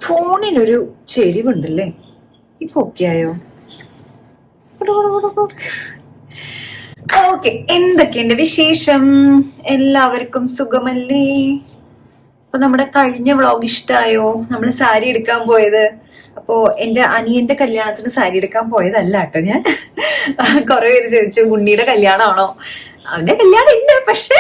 ഫോണിനൊരു ചെരിവുണ്ടല്ലേ? ഇപ്പൊ ഓക്കെ ആയോ? ഓക്കെ, എന്തൊക്കെയുണ്ട് വിശേഷം? എല്ലാവർക്കും സുഖമല്ലേ? അപ്പൊ നമ്മുടെ കഴിഞ്ഞ വ്ളോഗ് ഇഷ്ടായോ? നമ്മൾ സാരി എടുക്കാൻ പോയത്. അപ്പോ എന്റെ അനിയന്റെ കല്യാണത്തിന് സാരി എടുക്കാൻ പോയതല്ല കേട്ടോ ഞാൻ. കുറെ പേര് ചോദിച്ചു ഉണ്ണിയുടെ കല്യാണമാണോ? അവന്റെ കല്യാണം ഉണ്ട്, പക്ഷെ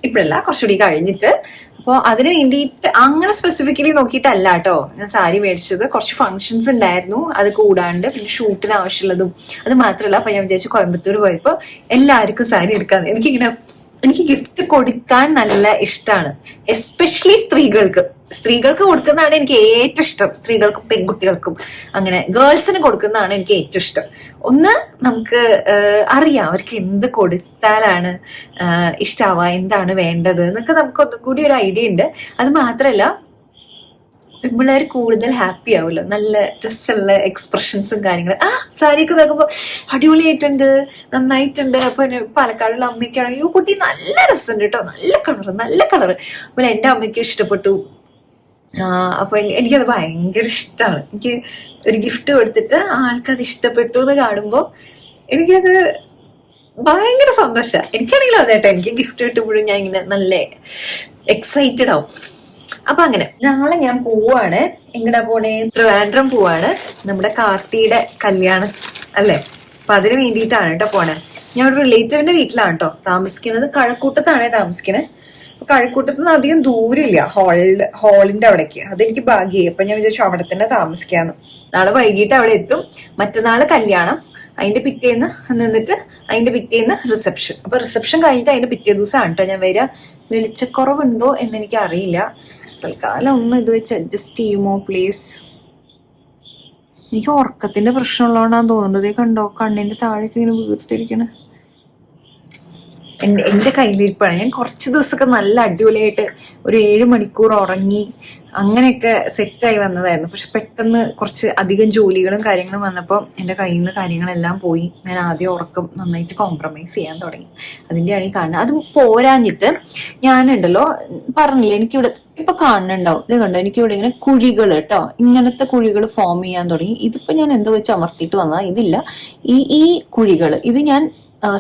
ഇപ്പഴല്ല, കുറച്ചുകൂടി കഴിഞ്ഞിട്ട്. അപ്പോൾ അതിന് വേണ്ടിയിട്ട് അങ്ങനെ സ്പെസിഫിക്കലി നോക്കിയിട്ടല്ല കേട്ടോ ഞാൻ സാരി മേടിച്ചത്. കുറച്ച് ഫംഗ്ഷൻസ് ഉണ്ടായിരുന്നു, അത് കൂടാണ്ട് പിന്നെ ഷൂട്ടിന് ആവശ്യമുള്ളതും. അത് മാത്രമല്ല, അപ്പൊ ഞാൻ വിചാരിച്ചു കോയമ്പത്തൂർ പോയപ്പോ എല്ലാവർക്കും സാരി എടുക്കാന്ന്. എനിക്ക് ഗിഫ്റ്റ് കൊടുക്കാൻ നല്ല ഇഷ്ടമാണ്, എസ്പെഷ്യലി സ്ത്രീകൾക്ക് കൊടുക്കുന്നതാണ് എനിക്ക് ഏറ്റവും ഇഷ്ടം. സ്ത്രീകൾക്കും പെൺകുട്ടികൾക്കും അങ്ങനെ ഗേൾസിന് കൊടുക്കുന്നതാണ് എനിക്ക് ഏറ്റവും ഇഷ്ടം. ഒന്ന് നമുക്ക് അറിയാം അവർക്ക് എന്ത് കൊടുത്താലാണ് ഇഷ്ടാവുക, എന്താണ് വേണ്ടത് എന്നൊക്കെ നമുക്ക് ഒന്നും കൂടി ഒരു ഐഡിയ ഉണ്ട്. അത് മാത്രമല്ല, പെൺപിള്ളേർ കൂടുതൽ ഹാപ്പി ആവുമല്ലോ, നല്ല ഡ്രസ്സുള്ള എക്സ്പ്രഷൻസും കാര്യങ്ങളും. സാരിയൊക്കെ നോക്കുമ്പോൾ അടിപൊളിയായിട്ടുണ്ട്, നന്നായിട്ടുണ്ട്. അപ്പൊ പാലക്കാടുള്ള അമ്മയ്ക്കാണെങ്കിൽ അയ്യോ കുട്ടി നല്ല രസമുണ്ട് കേട്ടോ, നല്ല കളറ്. അപ്പോൾ എൻ്റെ അമ്മയ്ക്കും ഇഷ്ടപ്പെട്ടു. അപ്പൊ എനിക്കത് ഭയങ്കര ഇഷ്ടമാണ്. എനിക്ക് ഒരു ഗിഫ്റ്റ് കൊടുത്തിട്ട് ആൾക്കത് ഇഷ്ടപ്പെട്ടു എന്ന് കാണുമ്പോൾ എനിക്കത് ഭയങ്കര സന്തോഷമാണ്. എനിക്കാണെങ്കിലും അതേട്ടോ, എനിക്ക് ഗിഫ്റ്റ് കിട്ടുമ്പോഴും ഞാൻ ഇങ്ങനെ നല്ല എക്സൈറ്റഡ് ആവും. അപ്പൊ അങ്ങനെ നാളെ ഞാൻ പോവാണ്. എങ്ങടാ പോണേ? ട്രിവാൻഡ്രം പോവാണ്, നമ്മുടെ കാർത്തിയുടെ കല്യാണം അല്ലേ. അപ്പൊ അതിന് വേണ്ടിയിട്ടാണ് കേട്ടോ പോണേ. ഞാൻ ഒരു റിലേറ്റീവിന്റെ വീട്ടിലാണ് കേട്ടോ താമസിക്കുന്നത്. കഴക്കൂട്ടത്താണേ താമസിക്കണേ. അപ്പൊ കഴക്കൂട്ടത്ത് നിന്ന് അധികം ദൂരമില്ല ഹാളിന്റെ അവിടേക്ക്. അതെനിക്ക് ഭാഗ്യമായി. അപ്പൊ ഞാൻ വിചാരിച്ചു അവിടെ തന്നെ താമസിക്കാന്ന്. നാളെ വൈകിട്ട് അവിടെ എത്തും. മറ്റന്നാള് കല്യാണം, അതിന്റെ പിറ്റേന്ന് നിന്നിട്ട് അതിന്റെ പിറ്റേന്ന് റിസപ്ഷൻ. അപ്പൊ റിസപ്ഷൻ കഴിഞ്ഞിട്ട് അതിന്റെ പിറ്റേ ദിവസമാണ് കേട്ടോ ഞാൻ വരിക. വെളിച്ചക്കുറവുണ്ടോ എന്നെനിക്ക് അറിയില്ല. തൽക്കാലം ഒന്ന് ഇത് വെച്ച് അഡ്ജസ്റ്റ് ചെയ്യുമോ പ്ലീസ്? എനിക്ക് ഉറക്കത്തിന്റെ പ്രശ്നമുള്ളതുകൊണ്ടാന്ന് തോന്നുന്നത്. കണ്ടോ, കണ്ണിന്റെ താഴേക്ക് ഇങ്ങനെ വീർത്തിരിക്കണേ. എൻ്റെ കയ്യിലിരിപ്പാണ്. ഞാൻ കുറച്ച് ദിവസമൊക്കെ നല്ല അടിപൊളിയായിട്ട് ഒരു 7 മണിക്കൂർ ഉറങ്ങി അങ്ങനെയൊക്കെ സെറ്റായി വന്നതായിരുന്നു. പക്ഷെ പെട്ടെന്ന് കുറച്ച് അധികം ജോലികളും കാര്യങ്ങളും വന്നപ്പോൾ എൻ്റെ കയ്യിൽ നിന്ന് കാര്യങ്ങളെല്ലാം പോയി. ഞാൻ ആദ്യം ഉറക്കം നന്നായിട്ട് കോംപ്രമൈസ് ചെയ്യാൻ തുടങ്ങി. അതിൻ്റെയാണ് ഈ കാണുന്നത്. അത് പോരാഞ്ഞിട്ട് ഞാനുണ്ടല്ലോ, പറഞ്ഞില്ലേ എനിക്കിവിടെ ഇപ്പൊ കാണുന്നുണ്ടാവും, ഇത് കണ്ടോ, എനിക്കിവിടെ ഇങ്ങനെ കുഴികൾ കേട്ടോ, ഇങ്ങനത്തെ കുഴികൾ ഫോം ചെയ്യാൻ തുടങ്ങി. ഇതിപ്പോ ഞാൻ എന്തോ വെച്ച് അമർത്തിയിട്ട് വന്നതാ, ഇതില്ല. ഈ കുഴികൾ ഇത് ഞാൻ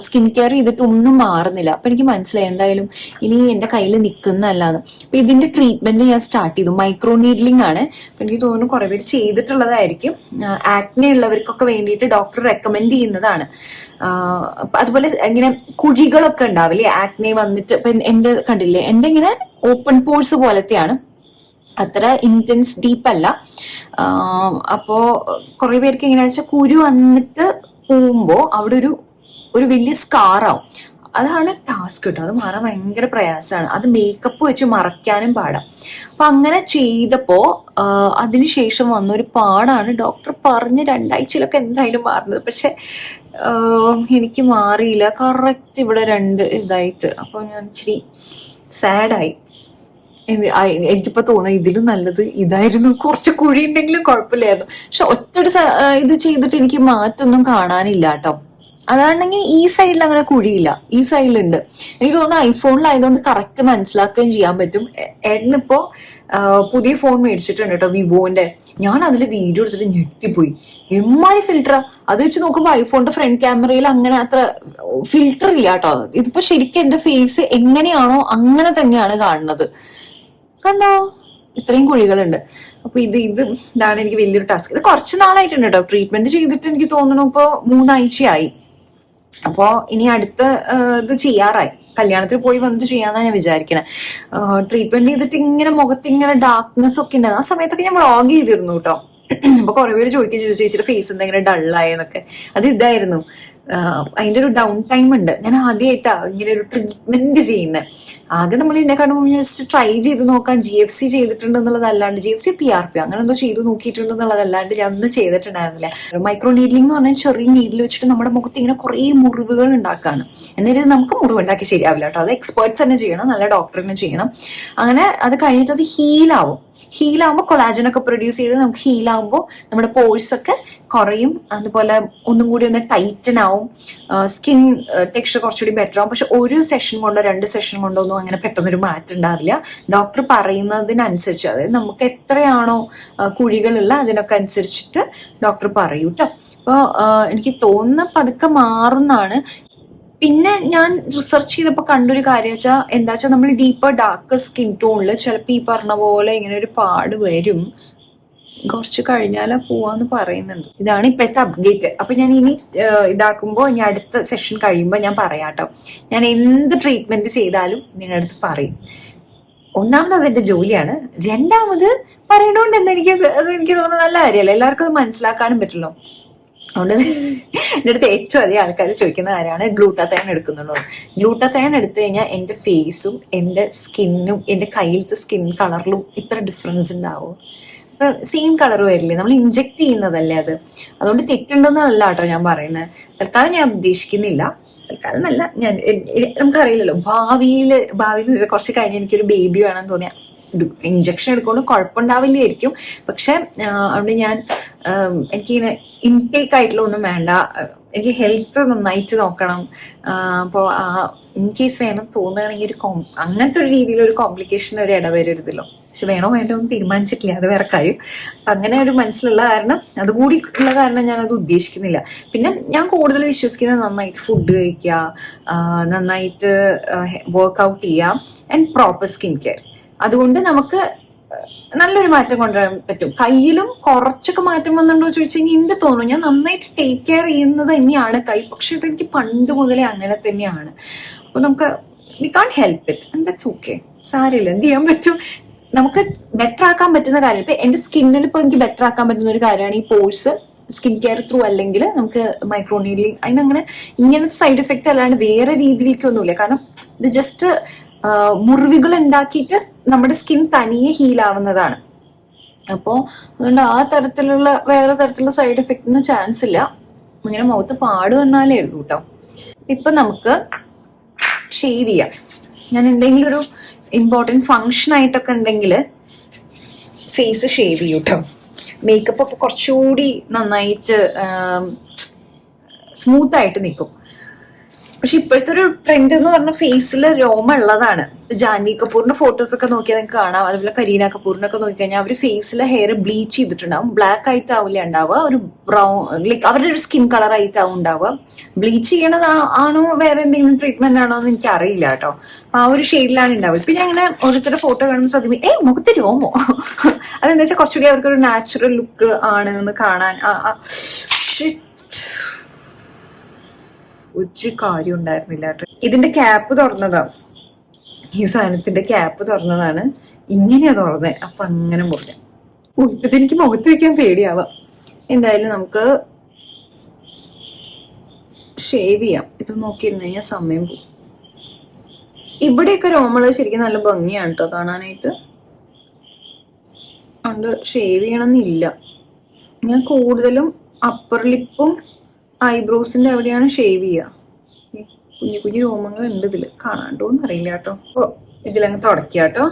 സ്കിൻ കെയർ ചെയ്തിട്ട് ഒന്നും മാറുന്നില്ല. അപ്പൊ എനിക്ക് മനസ്സിലായി എന്തായാലും ഇനി എന്റെ കയ്യിൽ നിൽക്കുന്നതല്ലാന്ന്. അപ്പൊ ഇതിന്റെ ട്രീറ്റ്മെന്റ് ഞാൻ സ്റ്റാർട്ട് ചെയ്തു. മൈക്രോ നീഡ്ലിംഗ് ആണ്. അപ്പൊ എനിക്ക് തോന്നുന്നു കുറെ പേര് ചെയ്തിട്ടുള്ളതായിരിക്കും. ആക്നെ ഉള്ളവർക്കൊക്കെ വേണ്ടിയിട്ട് ഡോക്ടർ റെക്കമെൻഡ് ചെയ്യുന്നതാണ്. അതുപോലെ ഇങ്ങനെ കുഴികളൊക്കെ ഉണ്ടാവില്ലേ, ആക്നെ വന്നിട്ട്. ഇപ്പൊ എന്റെ കണ്ടില്ലേ, എന്റെ ഇങ്ങനെ ഓപ്പൺ പോഴ്സ് പോലത്തെയാണ്, അത്ര ഇന്റൻസ് ഡീപ്പ് അല്ല. അപ്പോ കുറെ പേർക്ക് എങ്ങനെയാ വെച്ചാൽ കുരു വന്നിട്ട് പോകുമ്പോ അവിടെ ഒരു വലിയ സ്കാറാവും. അതാണ് ടാസ്ക് കേട്ടോ. അത് മാറാൻ ഭയങ്കര പ്രയാസമാണ്. അത് മേക്കപ്പ് വെച്ച് മറയ്ക്കാനും പാടാം. അപ്പൊ അങ്ങനെ ചെയ്തപ്പോ അതിനുശേഷം വന്നൊരു പാടാണ്. ഡോക്ടർ പറഞ്ഞ് 2 ആഴ്ചയിലൊക്കെ എന്തായാലും മാറുന്നത്. പക്ഷെ എനിക്ക് മാറിയില്ല. കറക്റ്റ് ഇവിടെ 2 ഇതായിട്ട്. അപ്പൊ ഞാൻ ഇച്ചിരി സാഡായി. എനിക്കിപ്പോ തോന്നുന്നു ഇതിലും നല്ലത് ഇതായിരുന്നു. കുറച്ച് കുഴി ഉണ്ടെങ്കിലും കുഴപ്പമില്ലായിരുന്നു. പക്ഷെ ഒറ്റൊരു ഇത് ചെയ്തിട്ട് എനിക്ക് മാറ്റൊന്നും കാണാനില്ല കേട്ടോ. അതാണെങ്കിൽ ഈ സൈഡിൽ അങ്ങനെ കുഴിയില്ല, ഈ സൈഡിലുണ്ട്. എനിക്ക് തോന്നുന്നു ഐഫോണിലായതുകൊണ്ട് കറക്റ്റ് മനസ്സിലാക്കുകയും ചെയ്യാൻ പറ്റും. ഏട്ടനിപ്പോ പുതിയ ഫോൺ മേടിച്ചിട്ടുണ്ട് കേട്ടോ, വിവോന്റെ. ഞാൻ അതിൽ വീഡിയോ എടുത്തിട്ട് ഞെട്ടിപ്പോയി. എമ്മാതിരി ഫിൽറ്ററാ. അത് വെച്ച് നോക്കുമ്പോ ഐഫോണിന്റെ ഫ്രണ്ട് ക്യാമറയിൽ അങ്ങനെ അത്ര ഫിൽറ്റർ ഇല്ല കേട്ടോ. ഇതിപ്പോ ശരിക്കും എന്റെ ഫേസ് എങ്ങനെയാണോ അങ്ങനെ തന്നെയാണ് കാണുന്നത്. കണ്ടോ, ഇത്രയും കുഴികളുണ്ട്. അപ്പൊ ഇതാണ് എനിക്ക് വലിയൊരു ടാസ്ക്. ഇത് കുറച്ച് നാളായിട്ടുണ്ട് കേട്ടോ ട്രീറ്റ്മെന്റ് ചെയ്തിട്ട്. എനിക്ക് തോന്നുന്നു ഇപ്പൊ 3 ആഴ്ചയായി. അപ്പോ ഇനി അടുത്ത ഇത് ചെയ്യാറായി. കല്യാണത്തിൽ പോയി വന്നിട്ട് ചെയ്യാന്നാണ് ഞാൻ വിചാരിക്കണേ. ട്രീറ്റ്മെന്റ് ചെയ്തിട്ട് ഇങ്ങനെ മുഖത്ത് ഇങ്ങനെ ഡാർക്ക്നെസ് ഒക്കെ ഉണ്ടായിരുന്നു. ആ സമയത്തൊക്കെ ഞാൻ വ്ളോഗ് ചെയ്തിരുന്നു കേട്ടോ. അപ്പൊ കുറെ പേര് ചോദിക്കും ചേച്ചിയുടെ ഫേസ് എന്തെങ്കിലും ഡള്ളായെന്നൊക്കെ. അത് ഇതായിരുന്നു, അതിന്റെ ഒരു ഡൗൺ ടൈം ഉണ്ട്. ഞാൻ ആദ്യമായിട്ടാ ഇങ്ങനെ ഒരു ട്രീറ്റ്മെന്റ് ചെയ്യുന്നത്. ആകെ നമ്മൾ ഇതിനെ കാണുമ്പോൾ ജസ്റ്റ് ട്രൈ ചെയ്ത് നോക്കാൻ GFC ചെയ്തിട്ടുണ്ട് എന്നുള്ളതല്ലാണ്ട്, GFC PRP അങ്ങനെ എന്തോ ചെയ്ത് നോക്കിയിട്ടുണ്ട് എന്നുള്ളതല്ലാണ്ട് ഞാൻ ഒന്നും ചെയ്തിട്ടുണ്ടായിരുന്നില്ല. മൈക്രോ നീഡ്ലിംഗ് എന്ന് പറഞ്ഞാൽ ചെറിയ നീഡിൽ വെച്ചിട്ട് നമ്മുടെ മുഖത്ത് ഇങ്ങനെ കുറെ മുറിവുകൾ ഉണ്ടാക്കാണ്. എന്നിട്ട് നമുക്ക് മുറിവുണ്ടാക്കി ശരിയാവില്ല കേട്ടോ. അത് എക്സ്പേർട്സ് തന്നെ ചെയ്യണം, നല്ല ഡോക്ടറിനെ ചെയ്യണം. അങ്ങനെ അത് കഴിഞ്ഞിട്ട് അത് ഹീലാവുമ്പോൾ കൊളാജനൊക്കെ പ്രൊഡ്യൂസ് ചെയ്ത് നമുക്ക് ഹീലാവുമ്പോൾ നമ്മുടെ പോഴ്സ് ഒക്കെ കുറയും. അതുപോലെ ഒന്നും കൂടി ഒന്ന് ടൈറ്റൻ ആവും. ആവും, സ്കിൻ ടെക്സ്ചർ കുറച്ചുകൂടി ബെറ്റർ ആവും. പക്ഷെ ഒരു സെഷൻ കൊണ്ടോ 2 സെഷൻ കൊണ്ടോ ഒന്നും അങ്ങനെ പെട്ടെന്നൊരു മാറ്റം ഉണ്ടാവില്ല. ഡോക്ടർ പറയുന്നതിനനുസരിച്ച്, അതായത് നമുക്ക് എത്രയാണോ കുഴികളുള്ള അതിനൊക്കെ അനുസരിച്ചിട്ട് ഡോക്ടർ പറയൂ കേട്ടോ. അപ്പോൾ എനിക്ക് തോന്നുന്ന പതുക്കെ മാറുന്നാണ്. പിന്നെ ഞാൻ റിസർച്ച് ചെയ്തപ്പോൾ കണ്ടൊരു കാര്യം വെച്ചാൽ എന്താ വെച്ചാൽ നമ്മൾ ഡീപ്പർ ഡാർക്ക് സ്കിൻ ടോണിൽ ചിലപ്പോൾ ഈ പറഞ്ഞ പോലെ ഇങ്ങനെ ഒരു പാട് വരും, കുറച്ച് കഴിഞ്ഞാൽ പോവാന്ന് പറയുന്നുണ്ട്. ഇതാണ് ഇപ്പോഴത്തെ അപ്ഡേറ്റ്. അപ്പൊ ഞാൻ ഇനി ഇതാക്കുമ്പോൾ ഇനി അടുത്ത സെഷൻ കഴിയുമ്പോൾ ഞാൻ പറയാട്ടോ. ഞാൻ എന്ത് ട്രീറ്റ്മെന്റ് ചെയ്താലും നിങ്ങളുടെ അടുത്ത് പറയും. ഒന്നാമത് അതെന്റെ ജോലിയാണ്, രണ്ടാമത് പറയണോണ്ട് എന്താ എനിക്ക് തോന്നുന്നത് നല്ല കാര്യമല്ല, എല്ലാവർക്കും അത് മനസ്സിലാക്കാനും പറ്റുള്ളൂ. അതുകൊണ്ട് എൻ്റെ അടുത്ത് ഏറ്റവും അധികം ആൾക്കാർ ചോദിക്കുന്ന കാര്യമാണ് ഗ്ലൂട്ടാത്തയോൺ എടുക്കുന്നുള്ളൂ. ഗ്ലൂട്ടാത്തയോൺ എടുത്തു കഴിഞ്ഞാൽ എൻ്റെ ഫേസും എൻ്റെ സ്കിന്നും എൻ്റെ കയ്യിലത്തെ സ്കിൻ കളറിലും ഇത്ര ഡിഫറൻസ് ഉണ്ടാവും. ഇപ്പൊ സെയിം കളർ വരില്ലേ, നമ്മൾ ഇഞ്ചെക്ട് ചെയ്യുന്നതല്ലേ അത്. അതുകൊണ്ട് തെറ്റുണ്ടെന്നല്ല കേട്ടോ ഞാൻ പറയുന്നത്. തൽക്കാലം ഞാൻ ഉദ്ദേശിക്കുന്നില്ല, തൽക്കാലം നല്ല ഞാൻ നമുക്കറിയില്ലല്ലോ, ഭാവിയിൽ കുറച്ച് കഴിഞ്ഞ് എനിക്കൊരു ബേബി വേണമെന്ന് തോന്നിയാൽ ഇഞ്ചക്ഷൻ എടുക്കൊണ്ട് കുഴപ്പമുണ്ടാവില്ലായിരിക്കും. പക്ഷെ അതുകൊണ്ട് ഞാൻ എനിക്കിങ്ങനെ ഇൻടേക്ക് ആയിട്ടുള്ള ഒന്നും വേണ്ട, എനിക്ക് ഹെൽത്ത് നന്നായിട്ട് നോക്കണം. അപ്പോൾ ഇൻ കേസ് വേണം തോന്നുകയാണെങ്കിൽ അങ്ങനത്തെ ഒരു രീതിയിലൊരു കോംപ്ലിക്കേഷൻ ഒരു ഇടവരരുതല്ലോ. പക്ഷെ വേണോ വേണ്ടോ ഒന്നും തീരുമാനിച്ചിട്ടില്ല, അത് വേറെ കാര്യം. അങ്ങനെ ഒരു മനസ്സിലുള്ള കാരണം, അതുകൂടി ഉള്ള കാരണം ഞാനത് ഉദ്ദേശിക്കുന്നില്ല. പിന്നെ ഞാൻ കൂടുതൽ വിശ്വസിക്കുന്നത് നന്നായിട്ട് ഫുഡ് കഴിക്കുക, നന്നായിട്ട് വർക്ക്ഔട്ട് ചെയ്യുക ആൻഡ് പ്രോപ്പർ സ്കിൻ കെയർ. അതുകൊണ്ട് നമുക്ക് നല്ലൊരു മാറ്റം കൊണ്ടുവരാൻ പറ്റും. കയ്യിലും കുറച്ചൊക്കെ മാറ്റം വന്നിട്ടുണ്ടോ ചോദിച്ചു കഴിഞ്ഞാൽ എനിക്ക് തോന്നുന്നു ഞാൻ നന്നായിട്ട് ടേക്ക് കെയർ ചെയ്യുന്നത് തന്നെയാണ് കൈ. പക്ഷെ ഇതെനിക്ക് പണ്ട് മുതലേ അങ്ങനെ തന്നെയാണ്. അപ്പൊ നമുക്ക് we can help it and that's okay. സാരമില്ല, എന്ത് ചെയ്യാൻ പറ്റും. നമുക്ക് ബെറ്റർ ആക്കാൻ പറ്റുന്ന കാര്യം, ഇപ്പൊ എന്റെ സ്കിന്നിൽ ഇപ്പൊ എനിക്ക് ബെറ്റർ ആക്കാൻ പറ്റുന്ന ഒരു കാര്യമാണ് ഈ പോഴ്സ് സ്കിൻ കെയർ ത്രൂ, അല്ലെങ്കിൽ നമുക്ക് മൈക്രോനീഡ്ലിംഗ്. അതിനങ്ങനെ ഇങ്ങനത്തെ സൈഡ് എഫക്റ്റ് അല്ലാണ്ട് വേറെ രീതിയിലേക്കൊന്നുമില്ല. കാരണം ഇത് ജസ്റ്റ് മുറിവുകൾ ഉണ്ടാക്കിയിട്ട് നമ്മുടെ സ്കിൻ തനിയെ ഹീലാവുന്നതാണ്. അപ്പോൾ അതുകൊണ്ട് ആ തരത്തിലുള്ള വേറെ തരത്തിലുള്ള സൈഡ് എഫക്റ്റിന് ചാൻസ് ഇല്ല. ഇങ്ങനെ മുഖത്ത് പാട് വന്നാലേ ഉള്ളൂ കേട്ടോ. ഇപ്പൊ നമുക്ക് ഷേവ് ചെയ്യാം. ഞാൻ എന്തെങ്കിലും ഒരു ഇമ്പോർട്ടൻറ്റ് ഫങ്ഷൻ ആയിട്ടൊക്കെ ഉണ്ടെങ്കിൽ ഫേസ് ഷേവ് ചെയ്യും കേട്ടോ. മേക്കപ്പ് ഒക്കെ കുറച്ചുകൂടി നന്നായിട്ട് സ്മൂത്ത് ആയിട്ട് നിൽക്കും. പക്ഷെ ഇപ്പോഴത്തെ ഒരു ട്രെൻഡ് എന്ന് പറഞ്ഞ ഫേസിൽ രോമം ഉള്ളതാണ്. ജാൻവി കപൂറിന്റെ ഫോട്ടോസ് ഒക്കെ നോക്കിയാൽ നിങ്ങൾക്ക് കാണാം. അതുപോലെ കരീന കപൂറിനൊക്കെ നോക്കിക്കഴിഞ്ഞാൽ അവർ ഫേസിലെ ഹെയർ ബ്ലീച്ച് ചെയ്തിട്ടുണ്ടാവും. ബ്ലാക്ക് ആയിട്ടാവില്ല ഉണ്ടാവുക, ഒരു ബ്രൗൺ ലൈക്ക് അവരുടെ ഒരു സ്കിൻ കളർ ആയിട്ടാവും ഉണ്ടാവുക. ബ്ലീച്ച് ചെയ്യണത് ആണോ വേറെ എന്തെങ്കിലും ട്രീറ്റ്മെന്റ് ആണോ എന്ന് എനിക്ക് അറിയില്ല കേട്ടോ. ആ ഒരു ഷെയ്ഡിലാണ് ഉണ്ടാവുക. പിന്നെ അങ്ങനെ ഓരോരുത്തരുടെ ഫോട്ടോ കാണുമ്പോൾ സത്യം മുഖത്ത് രോമോ അതെന്താ വെച്ചാൽ കുറച്ചുകൂടി അവർക്കൊരു നാച്ചുറൽ ലുക്ക് ആണ് എന്ന് കാണാൻ. ഒരു കാര്യം ഉണ്ടായിരുന്നില്ല കേട്ടോ. ഇതിന്റെ ക്യാപ്പ് തുറന്നതാണ്, ഈ സാധനത്തിന്റെ ക്യാപ്പ് തുറന്നതാണ്. ഇങ്ങനെയാ തുറന്നേ. അപ്പൊ അങ്ങനെ മുറിഞ്ഞ ഇപ്പത്തെ എനിക്ക് മുഖത്ത് വെക്കാൻ പേടിയാവാം. എന്തായാലും നമുക്ക് ഷേവ് ചെയ്യാം. ഇത് നോക്കിയിരുന്നു കഴിഞ്ഞാൽ സമയം പോകും. ഇവിടെയൊക്കെ രോമള് ശരിക്കും നല്ല ഭംഗിയാണ് കേട്ടോ കാണാനായിട്ട്. അതുകൊണ്ട് ഷേവ് ചെയ്യണമെന്നില്ല. ഞാൻ കൂടുതലും അപ്പർ ലിപ്പും ഐബ്രോസിന്റെ എവിടെയാണ് ഷേവ് ചെയ്യുക. കുഞ്ഞു കുഞ്ഞു രോമങ്ങൾ ഉണ്ട് ഇതിൽ, കാണാണ്ടോന്ന് അറിയില്ല കേട്ടോ. അപ്പോൾ ഇതിലങ്ങ് തുടക്കുക കേട്ടോ.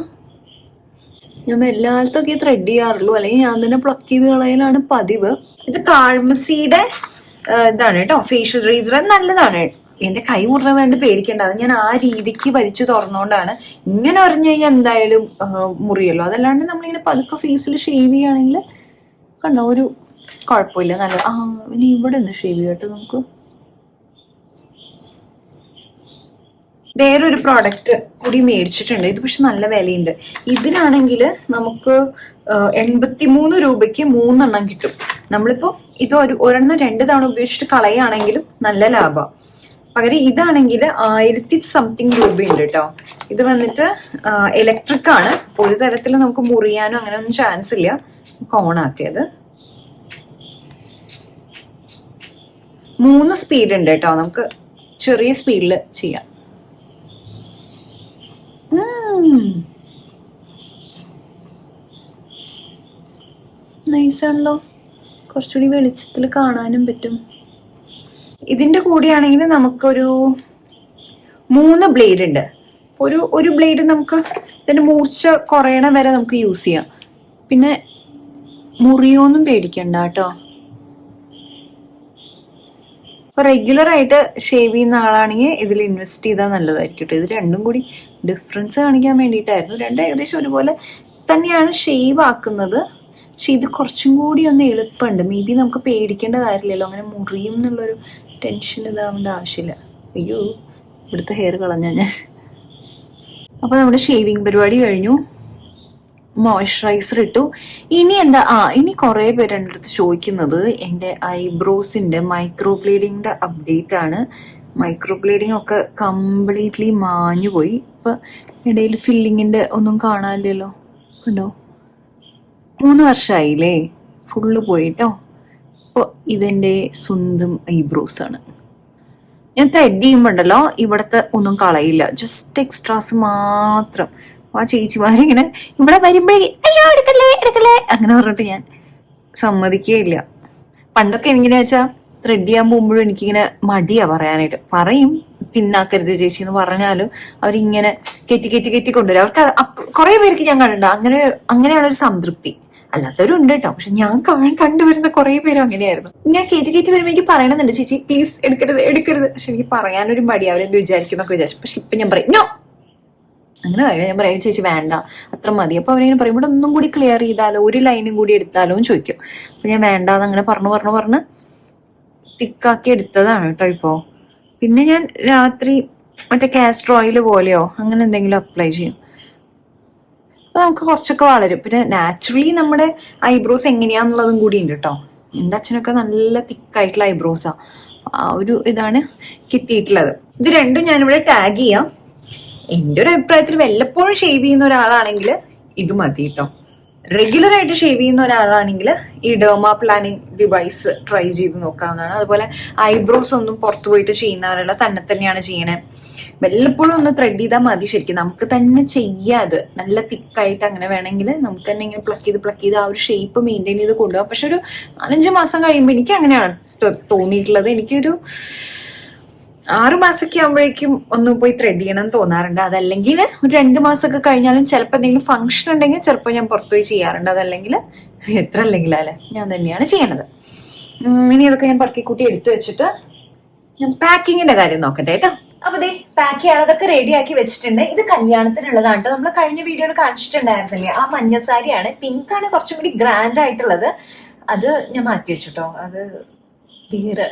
ഞാൻ എല്ലായിടത്തൊക്കെ ത്രെഡ് ചെയ്യാറുള്ളൂ, അല്ലെങ്കിൽ ഞാൻ തന്നെ പ്ലക്ക് ചെയ്ത് കളയലാണ് പതിവ്. ഇത് കാഴ്മസിയുടെ ഇതാണ് കേട്ടോ, ഫേഷ്യൽ റേസർ. നല്ലതാണ്. എന്റെ കൈ മുറിഞ്ഞത് കണ്ട് പേടിക്കേണ്ട, അത് ഞാൻ ആ രീതിക്ക് വലിച്ചു തുറന്നുകൊണ്ടാണ്. ഇങ്ങനെ പറഞ്ഞു കഴിഞ്ഞാൽ എന്തായാലും മുറിയല്ലോ. അതല്ലാണ്ട് നമ്മളിങ്ങനെ പതുക്കെ ഫേസിൽ ഷേവ് ചെയ്യുകയാണെങ്കിൽ കണ്ടോ ഒരു കുഴപ്പമില്ല, നല്ല. ഇനി ഇവിടെ ഒന്ന് ഷേവ് ചെയ്യട്ടെ നമുക്ക്. വേറൊരു പ്രോഡക്റ്റ് കൂടി മേടിച്ചിട്ടുണ്ട്. ഇത് പക്ഷെ നല്ല വിലയുണ്ട്. ഇതിനാണെങ്കിൽ നമുക്ക് 83 രൂപയ്ക്ക് 3 എണ്ണം കിട്ടും. നമ്മളിപ്പോൾ ഇത് ഒരെണ്ണം 2 തവണ ഉപയോഗിച്ചിട്ട് കളയുകയാണെങ്കിലും നല്ല ലാഭം. പകരം ഇതാണെങ്കിൽ 1000 സംതിങ് രൂപയുണ്ട് കേട്ടോ. ഇത് വന്നിട്ട് ഇലക്ട്രിക് ആണ്. ഒരു തരത്തിൽ നമുക്ക് മുറിയാനോ അങ്ങനെ ഒന്നും ചാൻസ് ഇല്ല. നമുക്ക് ഓൺ ആക്കിയത് 3 സ്പീഡ് ഉണ്ട് കേട്ടോ. നമുക്ക് ചെറിയ സ്പീഡിൽ ചെയ്യാം. നൈസാണല്ലോ. കുറച്ചുകൂടി വെളിച്ചത്തിൽ കാണാനും പറ്റും. ഇതിന്റെ കൂടെയാണെങ്കിൽ നമുക്കൊരു 3 ബ്ലേഡ് ഉണ്ട്. ഒരു ബ്ലേഡ് നമുക്ക് ഇതിന്റെ മൂർച്ച കുറയണ വരെ നമുക്ക് യൂസ് ചെയ്യാം. പിന്നെ മുറിയൊന്നും പേടിക്കണ്ട കേട്ടോ. അപ്പോൾ റെഗുലർ ആയിട്ട് ഷേവ് ചെയ്യുന്ന ആളാണെങ്കിൽ ഇതിൽ ഇൻവെസ്റ്റ് ചെയ്താൽ നല്ലതായിരിക്കും കേട്ടോ. ഇത് രണ്ടും കൂടി ഡിഫറൻസ് കാണിക്കാൻ വേണ്ടിയിട്ടായിരുന്നു. രണ്ടും ഏകദേശം ഒരുപോലെ തന്നെയാണ് ഷേവ് ആക്കുന്നത്, പക്ഷെ ഇത് കുറച്ചും കൂടി ഒന്ന് എളുപ്പമുണ്ട്. മേ ബി നമുക്ക് പേടിക്കേണ്ട കാര്യമില്ലല്ലോ, അങ്ങനെ മുറിയും എന്നുള്ളൊരു ടെൻഷൻ ഇതാവേണ്ട ആവശ്യമില്ല. അയ്യോ, ഇവിടുത്തെ ഹെയർ കളഞ്ഞ ഞാൻ. അപ്പോൾ നമ്മുടെ ഷേവിങ് പരിപാടി കഴിഞ്ഞു, മോയ്സ്ചറൈസർ ഇട്ടു. ഇനി എന്താ, ഇനി കുറേ പേര് എൻ്റെ അടുത്ത് ചോദിക്കുന്നത് എൻ്റെ ഐബ്രോസിൻ്റെ മൈക്രോബ്ലേഡിങ്ങിൻ്റെ അപ്ഡേറ്റ് ആണ്. മൈക്രോബ്ലേഡിങ് ഒക്കെ കംപ്ലീറ്റ്ലി മാഞ്ഞു പോയി. ഇപ്പം ഇടയിൽ ഫില്ലിങ്ങിൻ്റെ ഒന്നും കാണാനില്ലല്ലോ, കണ്ടോ? 3 വർഷമായില്ലേ, ഫുള്ള് പോയിട്ടോ. അപ്പോൾ ഇതെൻ്റെ സ്വന്തം ഐബ്രോസ് ആണ്. ഞാൻ ത്രെഡ് ചെയ്യുമ്പോണ്ടല്ലോ ഇവിടുത്തെ ഒന്നും കളയില്ല, ജസ്റ്റ് എക്സ്ട്രാസ് മാത്രം. ആ ചേച്ചിമാരിങ്ങനെ ഇവിടെ വരുമ്പോഴേ അയ്യോ എടുക്കല്ലേ എടുക്കല്ലേ അങ്ങനെ പറഞ്ഞിട്ട് ഞാൻ സമ്മതിക്കുകയില്ല. പണ്ടൊക്കെ എനിക്കിങ്ങനെ വെച്ചാൽ ത്രെഡ് ചെയ്യാൻ പോകുമ്പോഴും എനിക്കിങ്ങനെ മടിയാ പറയാനായിട്ട്. പറയും തിന്നാക്കരുത് ചേച്ചി എന്ന് പറഞ്ഞാലും അവരിങ്ങനെ കെറ്റി കെറ്റി കെറ്റി കൊണ്ടുവരും. അവർക്ക് കുറെ പേർക്ക് ഞാൻ കണ്ടിട്ടുണ്ട് അങ്ങനെയാണ് ഒരു സംതൃപ്തി. അല്ലാത്തവരും ഉണ്ട് കേട്ടോ, പക്ഷെ ഞാൻ കണ്ടുവരുന്ന കുറെ പേരും അങ്ങനെയായിരുന്നു. ഞാൻ കയറ്റി കയറ്റി വരുമ്പോൾ എനിക്ക് പറയണമെന്നുണ്ട്, ചേച്ചി പ്ലീസ് എടുക്കരുത് എടുക്കരുത്. പക്ഷെ എനിക്ക് പറയാനൊരു മടി, അവരെന്ത് വിചാരിക്കുന്നൊക്കെ വിചാരിച്ചു. പക്ഷെ ഇപ്പൊ ഞാൻ പറയും നോ, അങ്ങനെ പറയാം. ഞാൻ പറയും ചേച്ചി വേണ്ട, അത്ര മതി. അപ്പൊ അവരിങ്ങനെ പറയും ഇവിടെ ഒന്നും കൂടി ക്ലിയർ ചെയ്താലോ, ഒരു ലൈനും കൂടി എടുത്താലോ എന്ന് ചോദിക്കും. അപ്പൊ ഞാൻ വേണ്ടാന്ന് അങ്ങനെ പറഞ്ഞ് തിക്കാക്കി എടുത്തതാണ് കേട്ടോ ഇപ്പോ. പിന്നെ ഞാൻ രാത്രി മറ്റേ കാസ്റ്റർ ഓയിൽ പോലെയോ അങ്ങനെ എന്തെങ്കിലും അപ്ലൈ ചെയ്യും. അപ്പൊ നമുക്ക് കുറച്ചൊക്കെ വളരും. പിന്നെ നാച്ചുറലി നമ്മുടെ ഐബ്രോസ് എങ്ങനെയാന്നുള്ളതും കൂടി ഉണ്ട് കേട്ടോ. എൻ്റെ അച്ഛനൊക്കെ നല്ല തിക്കായിട്ടുള്ള ഐബ്രോസാ. ആ ഒരു ഇതാണ് കിട്ടിയിട്ടുള്ളത്. ഇത് രണ്ടും ഞാനിവിടെ ടാഗ് ചെയ്യാം. എൻ്റെ ഒരു അഭിപ്രായത്തിൽ വല്ലപ്പോഴും ഷേവ് ചെയ്യുന്ന ഒരാളാണെങ്കിൽ ഇത് മതി കേട്ടോ. റെഗുലർ ആയിട്ട് ഷേവ് ചെയ്യുന്ന ഒരാളാണെങ്കിൽ ഈ ഡെർമാ പ്ലാനിങ് ഡിവൈസ് ട്രൈ ചെയ്ത് നോക്കാവുന്നതാണ്. അതുപോലെ ഐബ്രോസ് ഒന്നും പുറത്തു പോയിട്ട് ചെയ്യുന്നവരല്ല, തന്നെ തന്നെയാണ് ചെയ്യണേ. വല്ലപ്പോഴും ഒന്ന് ത്രെഡ് ചെയ്താൽ മതി. ശരിക്കും നമുക്ക് തന്നെ ചെയ്യാതെ നല്ല തിക്കായിട്ട് അങ്ങനെ വേണമെങ്കിൽ നമുക്ക് തന്നെ ഇങ്ങനെ പ്ലക്ക് ചെയ്ത് ആ ഒരു ഷേപ്പ് മെയിൻറ്റെയിൻ ചെയ്ത് കൊണ്ടുപോകാം. പക്ഷെ ഒരു 4-5 മാസം കഴിയുമ്പോൾ എനിക്ക് അങ്ങനെയാണ് തോന്നിയിട്ടുള്ളത്. എനിക്കൊരു 6 മാസമൊക്കെ ആകുമ്പോഴേക്കും ഒന്ന് പോയി ത്രെഡ് ചെയ്യണം എന്ന് തോന്നാറുണ്ട്. അതല്ലെങ്കിൽ ഒരു 2 മാസമൊക്കെ കഴിഞ്ഞാലും ചിലപ്പോൾ എന്തെങ്കിലും ഫംഗ്ഷൻ ഉണ്ടെങ്കിൽ ചിലപ്പോൾ ഞാൻ പുറത്തുപോയി ചെയ്യാറുണ്ട്. അതല്ലെങ്കിൽ എത്ര അല്ലെങ്കിലല്ലേ ഞാൻ തന്നെയാണ് ചെയ്യണത്. ഇനി ഇതൊക്കെ ഞാൻ പറക്കിക്കൂട്ടി എടുത്തു വെച്ചിട്ട് ഞാൻ പാക്കിങ്ങിന്റെ കാര്യം നോക്കട്ടെ കേട്ടോ. അപ്പൊ ദേ പാക്ക് ചെയ്യാനതൊക്കെ റെഡി ആക്കി വെച്ചിട്ടുണ്ട്. ഇത് കല്യാണത്തിനുള്ളതാണ് കേട്ടോ. നമ്മൾ കഴിഞ്ഞ വീഡിയോയിൽ കാണിച്ചിട്ടുണ്ടായിരുന്നില്ലേ, ആ മഞ്ഞ സാരിയാണ്. പിങ്ക് ആണ് കുറച്ചും കൂടി ഗ്രാൻഡ് ആയിട്ടുള്ളത്. അത് ഞാൻ മാറ്റി വെച്ചിട്ടോ, അത് വേറെ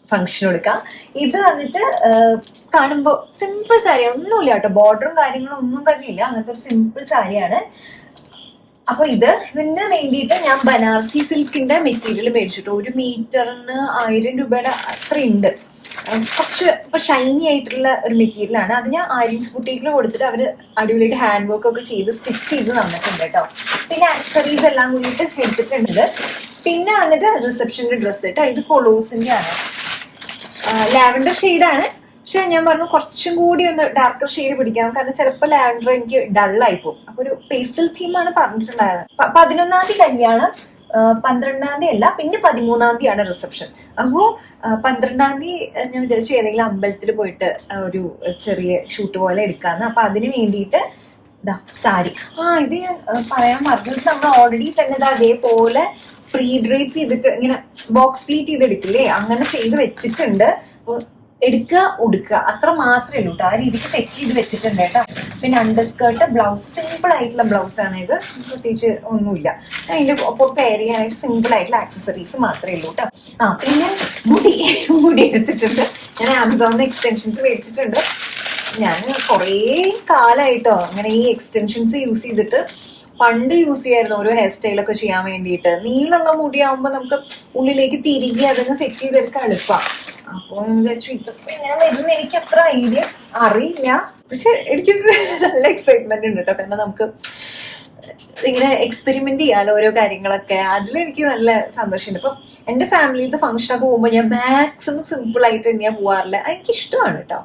ഫംഗ്ഷൻ കൊടുക്കാം. ഇത് വന്നിട്ട് കാണുമ്പോൾ സിമ്പിൾ സാരി, ഒന്നുമില്ല കേട്ടോ, ബോർഡറും കാര്യങ്ങളും ഒന്നും തന്നെ ഇല്ല. അങ്ങനത്തെ ഒരു സിമ്പിൾ സാരിയാണ്. അപ്പൊ ഇതിന് വേണ്ടിയിട്ട് ഞാൻ ബനാറസി സിൽക്കിന്റെ മെറ്റീരിയൽ മേടിച്ചിട്ടു. 1 മീറ്ററിന് 1000 രൂപയുടെ അത്രയുണ്ട്. കുറച്ച് ഇപ്പൊ ഷൈനി ആയിട്ടുള്ള ഒരു മെറ്റീരിയൽ ആണ്. അത് ഞാൻ ആര്യൻസ് ബുട്ടീക്കിൽ കൊടുത്തിട്ട് അവര് അടിപൊളിയായിട്ട് ഹാൻഡ് വർക്ക് ഒക്കെ ചെയ്ത് സ്റ്റിച്ച് ചെയ്ത് തന്നിട്ടുണ്ട് കേട്ടോ. പിന്നെ ആക്സസറീസ് എല്ലാം കൂടിയിട്ട് എടുത്തിട്ടുണ്ട്. പിന്നെ വന്നിട്ട് റിസപ്ഷന്റെ ഡ്രസ്സ് കേട്ടോ. ഇത് കൊളോസിന്റെ ആണ്, ലാവൻഡർ ഷെയ്ഡാണ്. പക്ഷെ ഞാൻ പറഞ്ഞു കുറച്ചും കൂടി ഒന്ന് ഡാർക്കർ ഷെയ്ഡ് പിടിക്കാം, കാരണം ചിലപ്പോൾ ലാവൻഡർ എനിക്ക് ഡള്ളായി പോകും. അപ്പൊ ഒരു പേസ്റ്റൽ തീമാണ് പറഞ്ഞിട്ടുണ്ടായത്. 11-ാം തീയതി കല്യാണം, 12-ാം തീയതി അല്ല, പിന്നെ 13-ാം തീയതിയാണ് റിസപ്ഷൻ. അപ്പോ 12-ാം തീയതി ഞാൻ വിചാരിച്ചു ഏതെങ്കിലും അമ്പലത്തിൽ പോയിട്ട് ഒരു ചെറിയ ഷൂട്ട് പോലെ എടുക്കാന്ന്. അപ്പൊ അതിന് വേണ്ടിയിട്ട് സാരി ഇത് ഞാൻ പറയാൻ മറന്നത്, നമ്മൾ ഓൾറെഡി തന്നെ അതേപോലെ പ്രീ ഡ്രേപ്പ് ചെയ്തിട്ട് ഇങ്ങനെ ബോക്സ് പ്ലീറ്റ് ചെയ്തെടുക്കില്ലേ, അങ്ങനെ ചെയ്ത് വെച്ചിട്ടുണ്ട്. എടുക്കുക ഉടുക്കുക അത്ര മാത്രമേ ഉള്ളൂ കേട്ടോ. ആ രീതിക്ക് സെറ്റ് ചെയ്ത് വെച്ചിട്ടുണ്ട് കേട്ടോ. പിന്നെ അണ്ടർസ്കേർട്ട്, ബ്ലൗസ് സിമ്പിൾ ആയിട്ടുള്ള ബ്ലൗസ് ആണ് ഇത്, പ്രത്യേകിച്ച് ഒന്നുമില്ല. അതിന്റെ ഒപ്പം പെയർ ചെയ്യാനായിട്ട് സിമ്പിൾ ആയിട്ടുള്ള ആക്സസറീസ് മാത്രമേ ഉള്ളൂ കേട്ടോ. പിന്നെ മുടി എടുത്തിട്ടുണ്ട്. ഞാൻ ആമസോണിൽ എക്സ്റ്റൻഷൻസ് മേടിച്ചിട്ടുണ്ട്. ഞാൻ കുറേ കാലമായിട്ടോ അങ്ങനെ ഈ എക്സ്റ്റൻഷൻസ് യൂസ് ചെയ്തിട്ട്. പണ്ട് യൂസ് ചെയ്യായിരുന്നു ഓരോ ഹെയർ സ്റ്റൈലൊക്കെ ചെയ്യാൻ വേണ്ടിയിട്ട്. നീളമുള്ള മുടിയാവുമ്പോൾ നമുക്ക് ഉള്ളിലേക്ക് തിരികെ അതങ്ങ് സെറ്റ് ചെയ്തെടുക്കാൻ എളുപ്പമാണ്. അപ്പോൾ വിചാരിച്ചു ഇതൊക്കെ ഇങ്ങനെ വരുന്ന എനിക്ക് അത്ര ഐഡിയ അറിയില്ല, പക്ഷെ എനിക്ക് നല്ല എക്സൈറ്റ്മെന്റ് ഉണ്ട് കേട്ടോ. കാരണം നമുക്ക് ഇങ്ങനെ എക്സ്പെരിമെന്റ് ചെയ്യാലോ ഓരോ കാര്യങ്ങളൊക്കെ. അതിലെനിക്ക് നല്ല സന്തോഷമുണ്ട്. ഇപ്പം എൻ്റെ ഫാമിലിയിലത്തെ ഫംഗ്ഷനൊക്കെ പോകുമ്പോൾ ഞാൻ മാക്സിമം സിമ്പിൾ ആയിട്ട് തന്നെയാണ് പോകാറില്ല. എനിക്ക് ഇഷ്ടമാണ് കേട്ടോ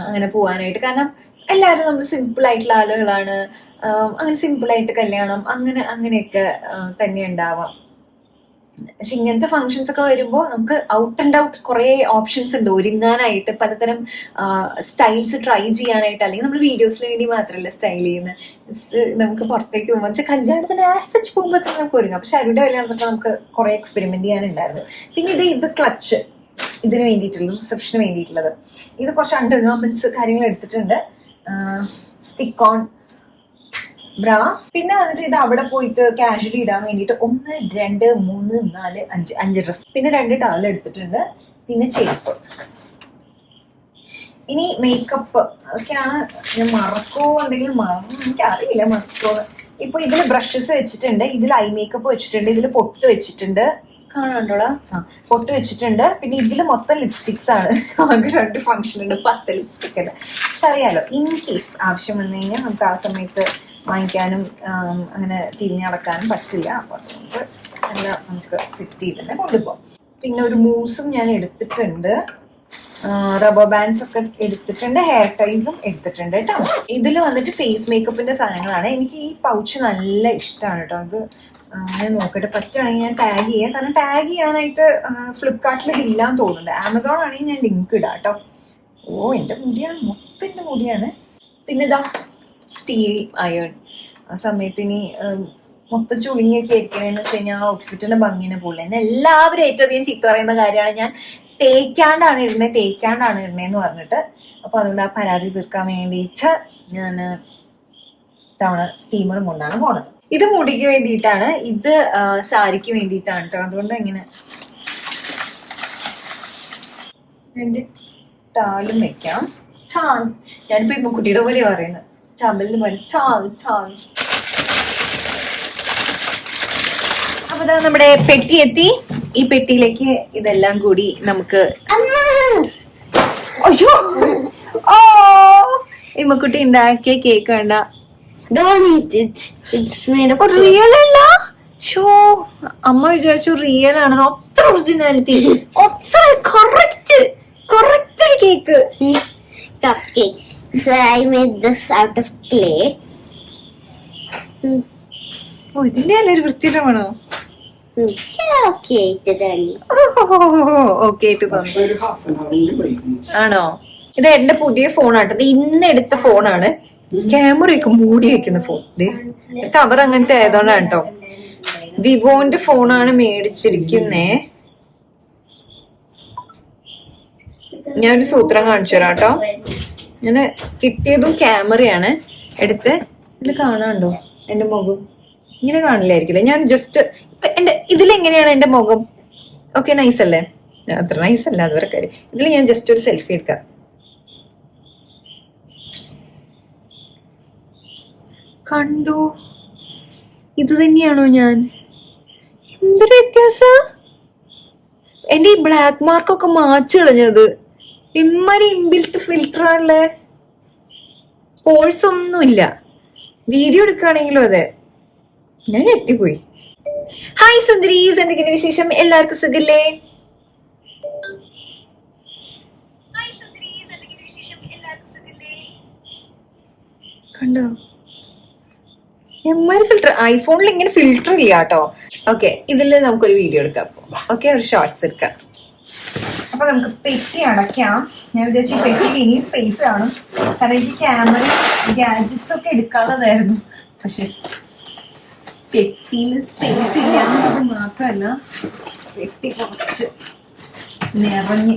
അങ്ങനെ പോകാനായിട്ട്. കാരണം എല്ലാവരും നമ്മൾ സിമ്പിൾ ആയിട്ടുള്ള ആളുകളാണ്. അങ്ങനെ സിമ്പിളായിട്ട് കല്യാണം അങ്ങനെയൊക്കെ തന്നെ ഉണ്ടാവാം. പക്ഷെ ഇങ്ങനത്തെ ഫങ്ഷൻസ് ഒക്കെ വരുമ്പോൾ നമുക്ക് ഔട്ട് ആൻഡ് ഔട്ട് കുറെ ഓപ്ഷൻസ് ഉണ്ട് ഒരുങ്ങാനായിട്ട്, പലതരം സ്റ്റൈൽസ് ട്രൈ ചെയ്യാനായിട്ട്. അല്ലെങ്കിൽ നമ്മൾ വീഡിയോസിന് വേണ്ടി മാത്രമല്ല സ്റ്റൈൽ ചെയ്യുന്നത്, നമുക്ക് പുറത്തേക്ക് പോകുമ്പോൾ വെച്ചാൽ കല്യാണത്തിന് ആസച്ച് പോകുമ്പോൾ തന്നെ നമുക്ക് ഒരുങ്ങാം. പക്ഷെ അവരുടെ കല്യാണത്തൊക്കെ നമുക്ക് കുറെ എക്സ്പെരിമെന്റ് ചെയ്യാനുണ്ടായിരുന്നു. പിന്നെ ഇത് ക്ലച്ച്, ഇതിന് വേണ്ടിയിട്ടുള്ളത്, റിസപ്ഷന് വേണ്ടിയിട്ടുള്ളത്. ഇത് കുറച്ച് അണ്ടർ ഗാർമെന്റ്സ് കാര്യങ്ങൾ എടുത്തിട്ടുണ്ട്. സ്റ്റിക്ക് ഓൺ ബ്രാ. പിന്നെ വന്നിട്ട് ഇത് അവിടെ പോയിട്ട് കാഷ്വലി ഇടാൻ വേണ്ടിയിട്ട് 1 2 3 4 5 ഡ്രസ്. പിന്നെ 2 ടവൽ എടുത്തിട്ടുണ്ട്. പിന്നെ ചെരുപ്പ്. ഇനി മേക്കപ്പ് അതൊക്കെയാണ്. ഞാൻ മറക്കോ എന്തെങ്കിലും എനിക്കറിയില്ല മറക്കോ. ഇപ്പൊ ഇതിൽ ബ്രഷസ് വെച്ചിട്ടുണ്ട്, ഇതിൽ ഐ മേക്കപ്പ് വെച്ചിട്ടുണ്ട്, ഇതിൽ പൊട്ട് വെച്ചിട്ടുണ്ട്, കാണാണ്ടോടാ. പൊട്ട് വെച്ചിട്ടുണ്ട്. പിന്നെ ഇതിൽ മൊത്തം ലിപ്സ്റ്റിക്സ് ആണ്. ആകെ 2 ഫംഗ്ഷൻ ഉണ്ട്, 10 ലിപ്സ്റ്റിക് ഉണ്ട്. പക്ഷെ അറിയാലോ, ഇൻ കേസ് ആവശ്യം വന്നു കഴിഞ്ഞാൽ നമുക്ക് ആ സമയത്ത് വാങ്ങിക്കാനും അങ്ങനെ തിരിഞ്ഞു നടക്കാനും പറ്റില്ല. അപ്പൊ അതുകൊണ്ട് എല്ലാം നമുക്ക് സെറ്റ് ചെയ്ത് തന്നെ കൊണ്ടുപോകാം. പിന്നെ ഒരു മൂസും ഞാൻ എടുത്തിട്ടുണ്ട്, റബ്ബർ ബാൻഡ്സ് ഒക്കെ എടുത്തിട്ടുണ്ട്, ഹെയർ ടൈസും എടുത്തിട്ടുണ്ട് കേട്ടോ. ഇതിൽ വന്നിട്ട് ഫേസ് മേക്കപ്പിന്റെ സാധനങ്ങളാണ്. എനിക്ക് ഈ പൗച്ച് നല്ല ഇഷ്ടമാണ് കേട്ടോ. അത് ഞാൻ നോക്കട്ടെ, പറ്റുകയാണെങ്കിൽ ഞാൻ ടാഗ് ചെയ്യാം. കാരണം ടാഗ് ചെയ്യാനായിട്ട് ഫ്ലിപ്കാർട്ടിൽ ഇല്ലാന്ന് തോന്നുന്നുണ്ട്. ആമസോൺ ആണെങ്കിൽ ഞാൻ ലിങ്ക് ഇടാം കേട്ടോ. ഓ, എൻ്റെ മുടിയാണ്, മൊത്തം എൻ്റെ മുടിയാണ്. പിന്നെ ഇതാ സ്റ്റീൽ അയൺ. ആ സമയത്ത് ഇനി മൊത്തം ചുളിങ്ങിയൊക്കെ ആയിരിക്കണേന്ന് വെച്ച് കഴിഞ്ഞാൽ ആ ഔട്ട്ഫിറ്റിന്റെ ഭംഗിനെ പോലെ എന്നെ എല്ലാവരും ഏറ്റവും അധികം ചീത്ത പറയുന്ന കാര്യമാണ് ഞാൻ തേക്കാണ്ടാണ് ഇടുന്നതെന്ന് പറഞ്ഞിട്ട്. അപ്പൊ അതുകൊണ്ട് ആ പരാതി തീർക്കാൻ വേണ്ടിയിട്ട് ഞാൻ തവണ സ്റ്റീമറും കൊണ്ടാണ് പോണത്. ഇത് മുടിക്ക് വേണ്ടിയിട്ടാണ്, ഇത് സാരിക്ക് വേണ്ടിയിട്ടാണ് കേട്ടോ. അതുകൊണ്ട് ഇങ്ങനെ 2 ടാലും വെക്കാം. ചാൽ, ഞാനിപ്പോ ഇപ്പൊ കുട്ടിയുടെ പോലെ പറയുന്നത്, ചാമ്പലിന് പോലെ ചാൽ. അപ്പൊ നമ്മുടെ പെട്ടി എത്തി. ഈ പെട്ടിയിലേക്ക് ഇതെല്ലാം കൂടി നമുക്ക് അയ്യോ ഇമ്മക്കുട്ടി ഉണ്ടാക്കിയ കേക്ക് കണ്ട. റിയൽ അല്ല. ഷോ, അമ്മ വിചാരിച്ചു റിയൽ ആണെന്ന്. അത്ര ഒറിജിനാലിറ്റി, അത്ര കറക്റ്റ് ഒരു cake. Cupcake. So I made this out of clay. ഓ, ഇതിന്റെ അല്ല ഒരു വൃത്തിയുടെ വേണോ? Okay, ഓക്കെ ആണോ? ഇത് എന്റെ പുതിയ ഫോണാട്ടോ. ഇത് ഇന്ന് എടുത്ത ഫോണാണ്. ക്യാമറയൊക്കെ മൂടി വെക്കുന്ന ഫോൺ. കവർ അങ്ങനത്തെ ആയതുകൊണ്ടാണ് കേട്ടോ. വിവോന്റെ ഫോണാണ് മേടിച്ചിരിക്കുന്നേ. ഞാനൊരു സൂത്രം കാണിച്ചു തരാം കേട്ടോ. ഞാൻ കിട്ടിയതും ക്യാമറയാണ് എടുത്ത്. ഇതിൽ കാണാണ്ടോ എന്റെ മുഖം? ഇങ്ങനെ കാണില്ലായിരിക്കില്ല. ഞാൻ ജസ്റ്റ് എന്റെ ഇതിലെങ്ങനെയാണ് എന്റെ മുഖം? ഓക്കെ, നൈസ് അല്ലേ? അത്ര നൈസ് അല്ല അതുവരെ കാര്യം. ഇതിൽ ഞാൻ ജസ്റ്റ് ഒരു സെൽഫി എടുക്കാം. കണ്ടോ, ഇത് തന്നെയാണോ ഞാൻ? എന്തൊരു വ്യത്യാസ! എന്റെ ഈ ബ്ലാക്ക് മാർക്കൊക്കെ മാച്ച് കളഞ്ഞത്. ഇമ്മാരി ഇൻബിൽറ്റ് ഫിൽറ്റർ ആണല്ലേ. പോഴ്സ് ഒന്നുമില്ല. വീഡിയോ എടുക്കുകയാണെങ്കിലും അതെ. ഞാൻ ഞെട്ടിപ്പോയി. ഹായ് സുന്ദരീസ്, എന്തൊക്കെയാണ് വിശേഷം? എല്ലാവർക്കും സുഖല്ലേ? കണ്ടോ എമ്മാരി ഫിൽറ്റർ? ഐഫോണിൽ ഇങ്ങനെ ഫിൽറ്റർ ഇല്ല കേട്ടോ. ഓക്കെ, ഇതില് നമുക്കൊരു വീഡിയോ എടുക്കാം. ഓക്കെ, ഒരു ഷോർട്സ് എടുക്കാം. അപ്പൊ നമുക്ക് പെട്ടി അടയ്ക്കാം. ഞാൻ വിചാരിച്ചു പെട്ടിയിൽ ഇനി സ്പേസ് കാണും. കാരണം എനിക്ക് ക്യാമറ ഗാഡ്ജറ്റ്സ് ഒക്കെ എടുക്കാനുള്ളതായിരുന്നു. പക്ഷെ പെട്ടിയിൽ സ്പേസ് ഇല്ല എന്നത് മാത്രമല്ല, പെട്ടി കുറച്ച് നിറഞ്ഞ്.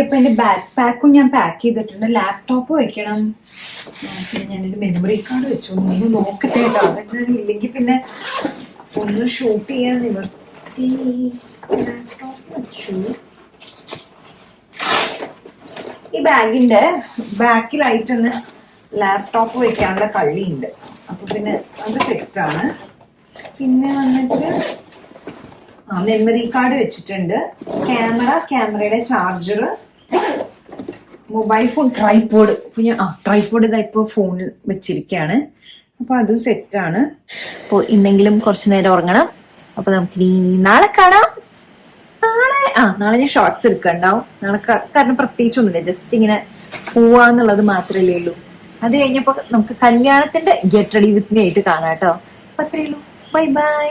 അപ്പൊ എന്റെ ബാക്ക് പാക്കും ഞാൻ പാക്ക് ചെയ്തിട്ടുണ്ട്. ലാപ്ടോപ്പ് വെക്കണം. പിന്നെ ഞാനൊരു മെമ്മറി കാർഡ് വെച്ചു. ഒന്ന് നോക്കട്ടെ കേട്ടോ. അതൊക്കെ ഇല്ലെങ്കിൽ പിന്നെ ഒന്ന് ഷൂട്ട് ചെയ്യാൻ നിവർത്തി. ലാപ്ടോപ്പ് വെച്ചു. ഈ ബാഗിന്റെ ബാക്കിലായിട്ടൊന്ന് ലാപ്ടോപ്പ് വെക്കാനുള്ള കള്ളിയുണ്ട്. അപ്പൊ പിന്നെ അത് സെറ്റാണ്. പിന്നെ വന്നിട്ട് മെമ്മറി കാർഡ് വെച്ചിട്ടുണ്ട്. ക്യാമറയുടെ charger, mobile phone, tripod. Tripod ഇതാ ഇപ്പോൾ ഫോണിൽ വെച്ചിരിക്കുകയാണ്. അപ്പൊ അതും സെറ്റാണ്. അപ്പോൾ ഇന്നെങ്കിലും കുറച്ചു നേരം ഉറങ്ങണം. അപ്പൊ നമുക്ക് നാളെ കാണാം. നാളെ ഞാൻ ഷോർട്സ് എടുക്കണ്ടാവും. നാളെ കാരണം പ്രത്യേകിച്ചൊന്നുമില്ല, ജസ്റ്റ് ഇങ്ങനെ പോവാന്നുള്ളത് മാത്രമല്ലേ ഉള്ളൂ. അത് കഴിഞ്ഞപ്പോ നമുക്ക് കല്യാണത്തിന്റെ ഗെറ്റ് റെഡി വിത്ത് മീ ആയിട്ട് കാണാം കേട്ടോ. അപ്പൊ അത്രയേ ഉള്ളൂ. Bye bye.